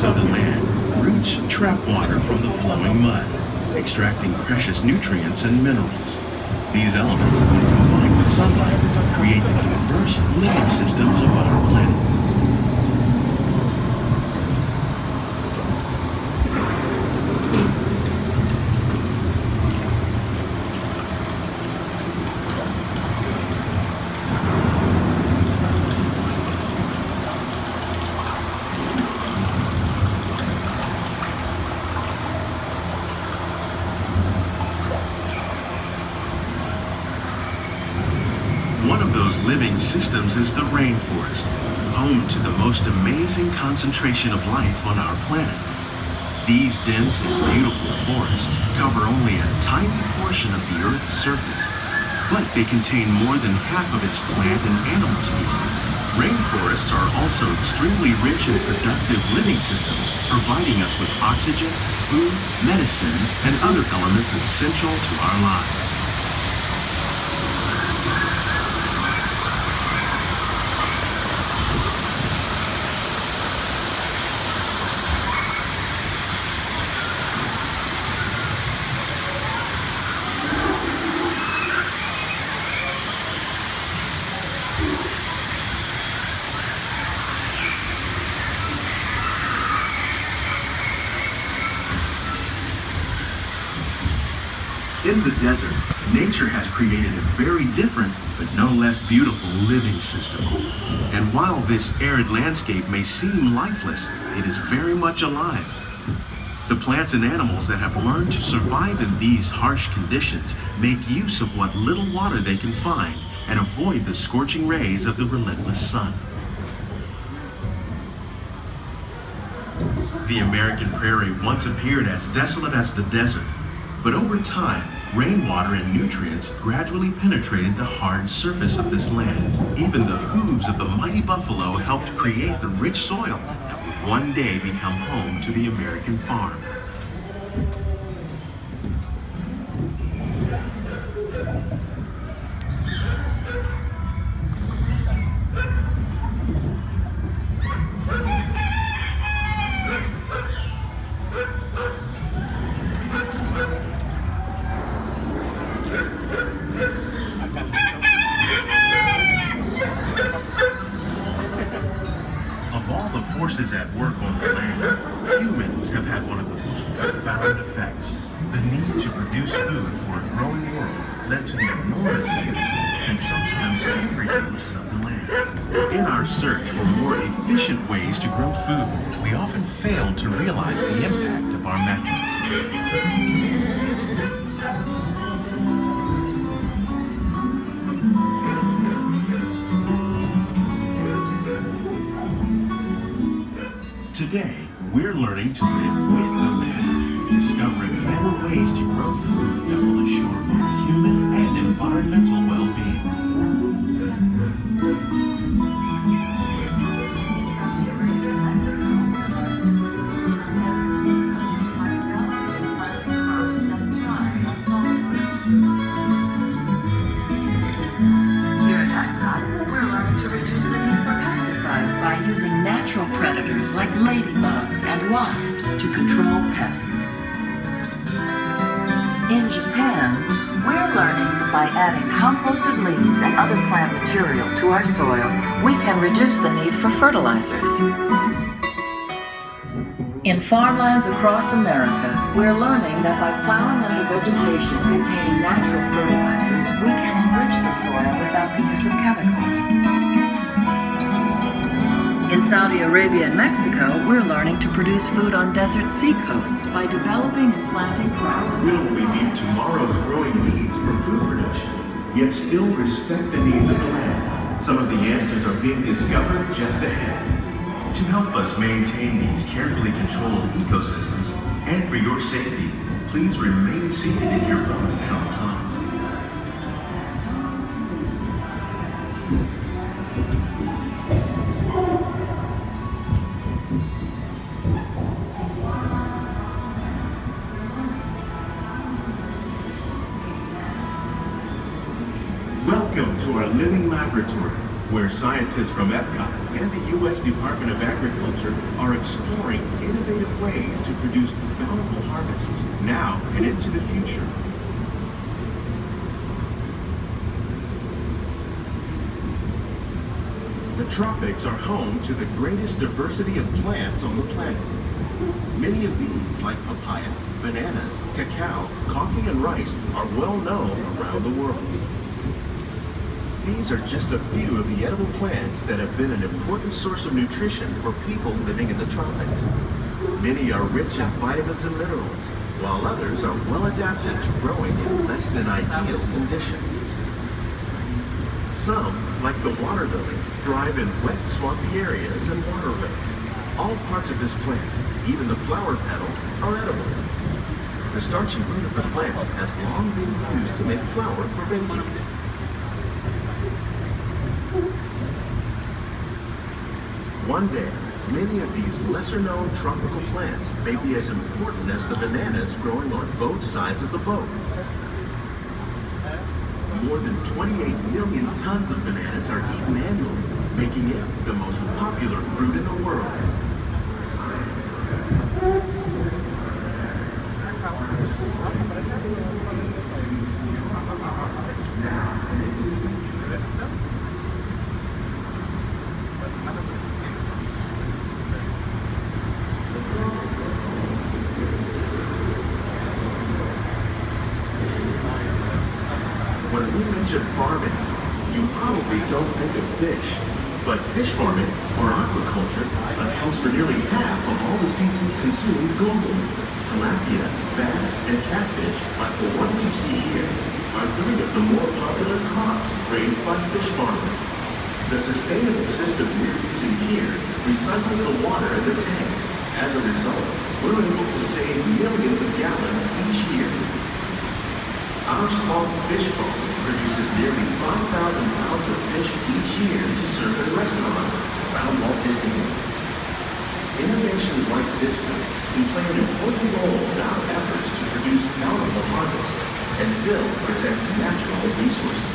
surface of the land, roots trap water from the flowing mud, extracting precious nutrients and minerals. These elements, when combined with sunlight, create the diverse living systems of our planet. One of those living systems is the rainforest, home to the most amazing concentration of life on our planet. These dense and beautiful forests cover only a tiny portion of the Earth's surface, but they contain more than half of its plant and animal species. Rainforests are also extremely rich and productive living systems, providing us with oxygen, food, medicines, and other elements essential to our lives. In the desert, nature has created a very different, but no less beautiful living system. And while this arid landscape may seem lifeless, it is very much alive. The plants and animals that have learned to survive in these harsh conditions make use of what little water they can find and avoid the scorching rays of the relentless sun. The American prairie once appeared as desolate as the desert, but over time, rainwater and nutrients gradually penetrated the hard surface of this land. Even the hooves of the mighty buffalo helped create the rich soil that would one day become home to the American farm. Forces at work on the land, humans have had one of the most profound effects. The need to produce food for a growing world led to the enormous use and sometimes overuse of the land. In our search for more efficient ways to grow food, we often fail to realize the impact of our methods. Today, we're learning to live with the land, discovering better ways to grow food that will assure both human and environmental well-being. Here at Epcot, we're learning to reduce the need for pesticides by using natural predators like ladybugs and wasps to control pests. In Japan, we're learning that by adding composted leaves and other plant material to our soil, we can reduce the need for fertilizers. In farmlands across America, we're learning that by plowing under vegetation containing natural fertilizers, we can enrich the soil without the use of chemicals. In Saudi Arabia and Mexico, we're learning to produce food on desert seacoasts by developing and planting crops. How will we meet tomorrow's growing needs for food production, yet still respect the needs of the land? Some of the answers are being discovered just ahead. To help us maintain these carefully controlled ecosystems, and for your safety, please remain seated in your boat at all times. Welcome to our living laboratories, where scientists from Epcot and the U.S. Department of Agriculture are exploring innovative ways to produce bountiful harvests now and into the future. The tropics are home to the greatest diversity of plants on the planet. Many of these, like papaya, bananas, cacao, coffee, and rice, are well known around the world. These are just a few of the edible plants that have been an important source of nutrition for people living in the tropics. Many are rich in vitamins and minerals, while others are well adapted to growing in less than ideal conditions. Some, like the water lily, thrive in wet, swampy areas and waterways. All parts of this plant, even the flower petal, are edible. The starchy root of the plant has long been used to make flour for baking. One day, many of these lesser-known tropical plants may be as important as the bananas growing on both sides of the boat. More than 28 million tons of bananas are eaten annually, making it the most popular fruit in the world. When we mention farming, you probably don't think of fish, but fish farming, or aquaculture, accounts for nearly half of all the seafood consumed globally. Tilapia, bass, and catfish, like the ones you see here, are three of the more popular crops raised by fish farmers. The sustainable system we're using here recycles the water in the tanks. As a result, we're able to save millions of gallons each year. Our small fish farm produces nearly 5,000 pounds of fish each year to serve in restaurants around Walt Disney World. Innovations like this one can play an important role in our efforts to produce bountiful harvests and still protect natural resources.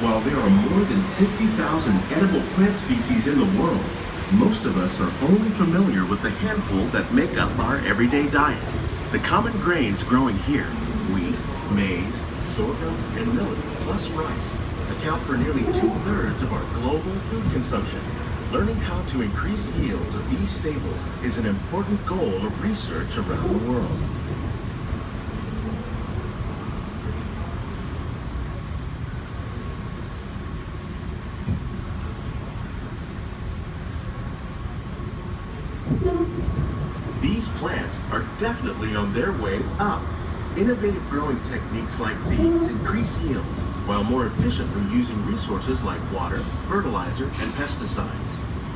While there are more than 50,000 edible plant species in the world, most of us are only familiar with the handful that make up our everyday diet. The common grains growing here, wheat, maize, sorghum, and millet, plus rice, account for nearly 2/3 of our global food consumption. Learning how to increase yields of these staples is an important goal of research around the world. These plants are definitely on their way up. Innovative growing techniques like these increase yields while more efficiently using resources like water, fertilizer, and pesticides.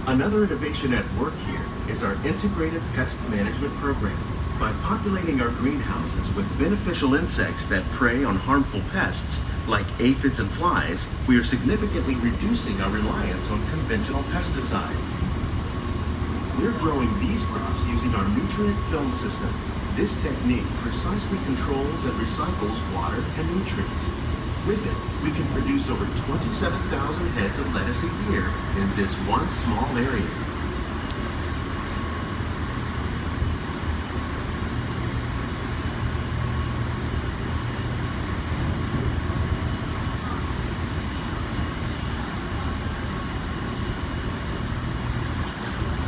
Another innovation at work here is our integrated pest management program. By populating our greenhouses with beneficial insects that prey on harmful pests like aphids and flies, we are significantly reducing our reliance on conventional pesticides. We're growing these crops using our nutrient film system. This technique precisely controls and recycles water and nutrients. With it, we can produce over 27,000 heads of lettuce a year in this one small area.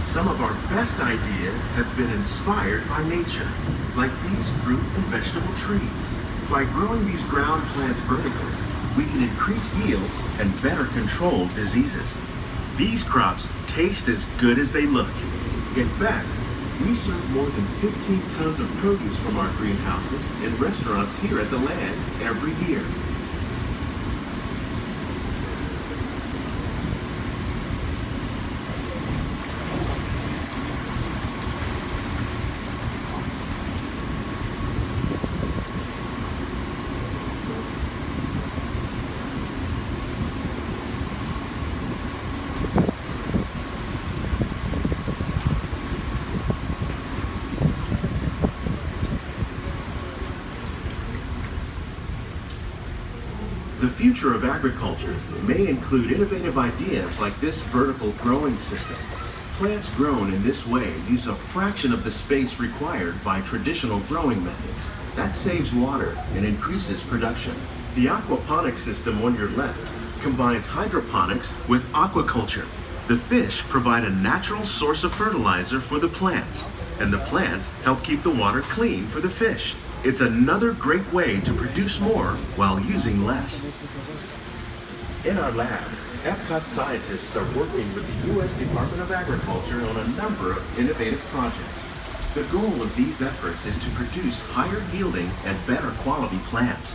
Some of our best ideas have been inspired by nature, like these fruit and vegetable trees. By growing these ground plants vertically, we can increase yields and better control diseases. These crops taste as good as they look. In fact, we serve more than 15 tons of produce from our greenhouses in restaurants here at the Land every year. The future of agriculture may include innovative ideas like this vertical growing system. Plants grown in this way use a fraction of the space required by traditional growing methods. That saves water and increases production. The aquaponics system on your left combines hydroponics with aquaculture. The fish provide a natural source of fertilizer for the plants, and the plants help keep the water clean for the fish. It's another great way to produce more while using less. In our lab, Epcot scientists are working with the U.S. Department of Agriculture on a number of innovative projects. The goal of these efforts is to produce higher yielding and better quality plants.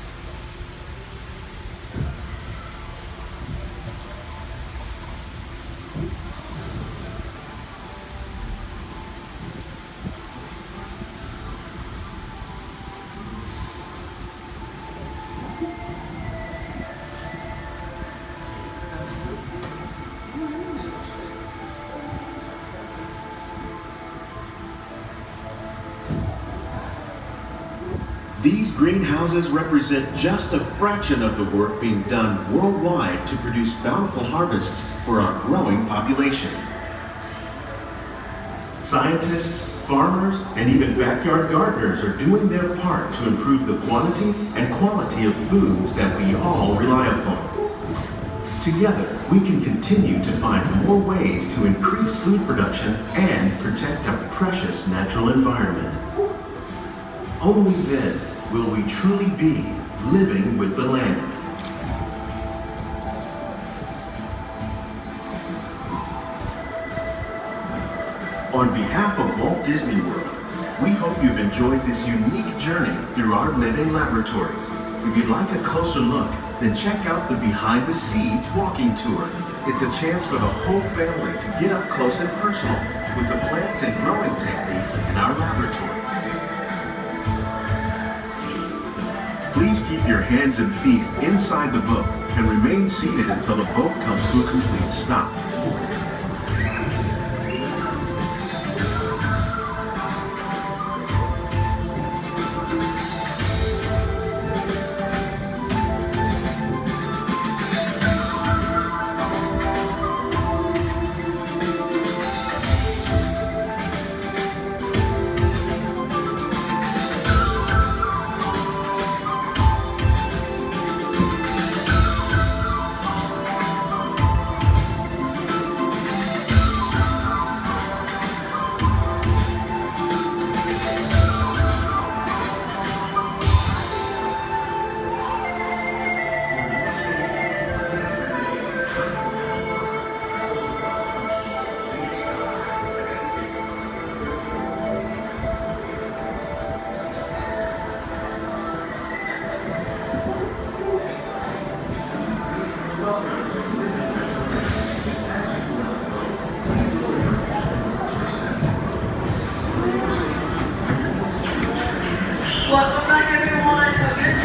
These greenhouses represent just a fraction of the work being done worldwide to produce bountiful harvests for our growing population. Scientists, farmers, and even backyard gardeners are doing their part to improve the quantity and quality of foods that we all rely upon. Together, we can continue to find more ways to increase food production and protect our precious natural environment. Only then will we truly be living with the land. On behalf of Walt Disney World, we hope you've enjoyed this unique journey through our living laboratories. If you'd like a closer look, then check out the Behind the Scenes walking tour. It's a chance for the whole family to get up close and personal with the plants and growing techniques in our laboratories. Please keep your hands and feet inside the boat and remain seated until the boat comes to a complete stop. Welcome back everyone. Hope you're